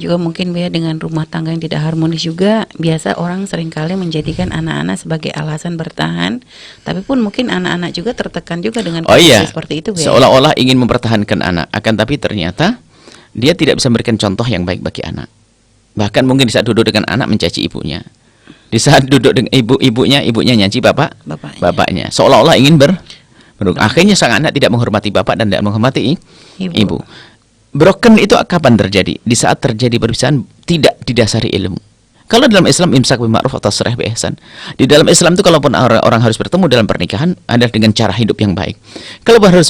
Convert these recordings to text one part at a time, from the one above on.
juga mungkin ya dengan rumah tangga yang tidak harmonis juga, biasa orang seringkali menjadikan anak-anak sebagai alasan bertahan, tapi pun mungkin anak-anak juga tertekan juga dengan kondisi seperti itu ya. Seolah-olah ingin mempertahankan anak, akan tapi ternyata dia tidak bisa memberikan contoh yang baik bagi anak. Bahkan mungkin di saat duduk dengan anak mencaci ibunya. Di saat duduk dengan ibunya nyaci bapaknya. Seolah-olah ingin akhirnya sang anak tidak menghormati bapak dan tidak menghormati ibu. Broken itu kapan terjadi? Di saat terjadi perpisahan tidak didasari ilmu. Kalau dalam Islam imsak bil ma'ruf atau tasrih bi ihsan. Di dalam Islam itu kalaupun orang harus bertemu dalam pernikahan adalah dengan cara hidup yang baik. Kalau harus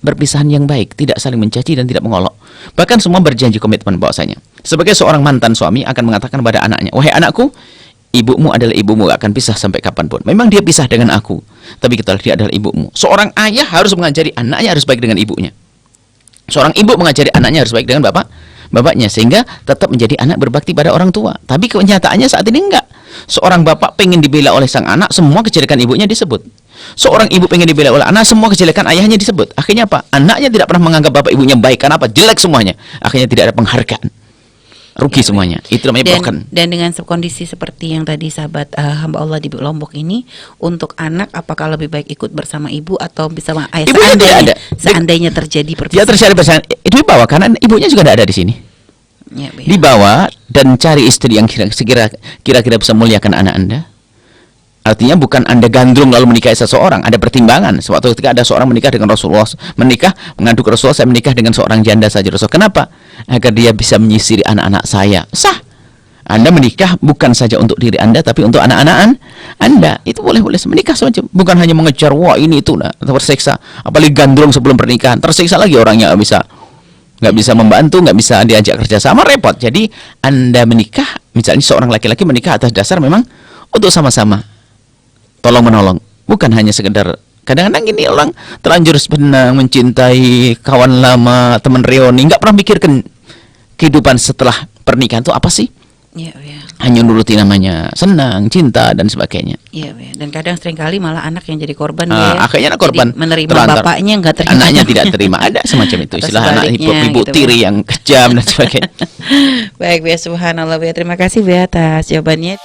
berpisahan yang baik, tidak saling mencaci dan tidak mengolok. Bahkan semua berjanji komitmen bahwasanya sebagai seorang mantan suami akan mengatakan pada anaknya, "Wahai anakku, ibumu adalah ibumu, gak akan pisah sampai kapanpun. Memang dia pisah dengan aku, tapi dia adalah ibumu." Seorang ayah harus mengajari anaknya harus baik dengan ibunya. Seorang ibu mengajari anaknya harus baik dengan bapaknya, sehingga tetap menjadi anak berbakti pada orang tua. Tapi kenyataannya saat ini enggak. Seorang bapak pengen dibela oleh sang anak, semua kejelekan ibunya disebut. Seorang ibu pengen dibela oleh anak, semua kejelekan ayahnya disebut. Akhirnya apa? Anaknya tidak pernah menganggap bapak ibunya baik. Karena apa? Jelek semuanya. Akhirnya tidak ada penghargaan. Rugi semuanya. Itu namanya broken. Dan dengan kondisi seperti yang tadi sahabat hamba Allah di Lombok ini, untuk anak apakah lebih baik ikut bersama ibu atau bersama ayah? Seandainya terjadi perpisahan. Dia terjadi perpisahan, itu dibawa karena ibunya juga tidak ada di sini. Ya. Dibawa dan cari istri yang kira-kira bisa muliakan anak Anda. Artinya bukan Anda gandrung lalu menikahi seseorang, ada pertimbangan. Suatu ketika ada seorang menikah dengan Rasulullah, mengadu ke Rasulullah, saya menikah dengan seorang janda saja Rasul. Kenapa? Agar dia bisa menyisiri anak-anak saya. Sah. Anda menikah bukan saja untuk diri Anda, tapi untuk anak-anak Anda. Itu boleh-boleh menikah saja. Bukan hanya mengejar, wah ini itu, tersiksa. Apalagi gandrung sebelum pernikahan, tersiksa lagi orangnya nggak bisa membantu, nggak bisa diajak kerjasama, repot. Jadi Anda menikah, misalnya seorang laki-laki menikah atas dasar memang untuk sama-sama tolong menolong, bukan hanya sekedar. Kadang-kadang ini orang terlanjur senang mencintai kawan lama, teman reuni, nggak pernah mikirkan kehidupan setelah pernikahan itu apa sih. Ya. Hanya nuruti namanya senang, cinta dan sebagainya. Iya. Dan kadang seringkali malah anak yang jadi korban. Akhirnya anak korban menerima bapaknya nggak terima, anaknya tidak terima, ada semacam itu istilah anak ibu gitu, tiri yang kejam dan sebagainya. Baik, Bia, subhanallah, Bia, terima kasih Bia atas jawabannya.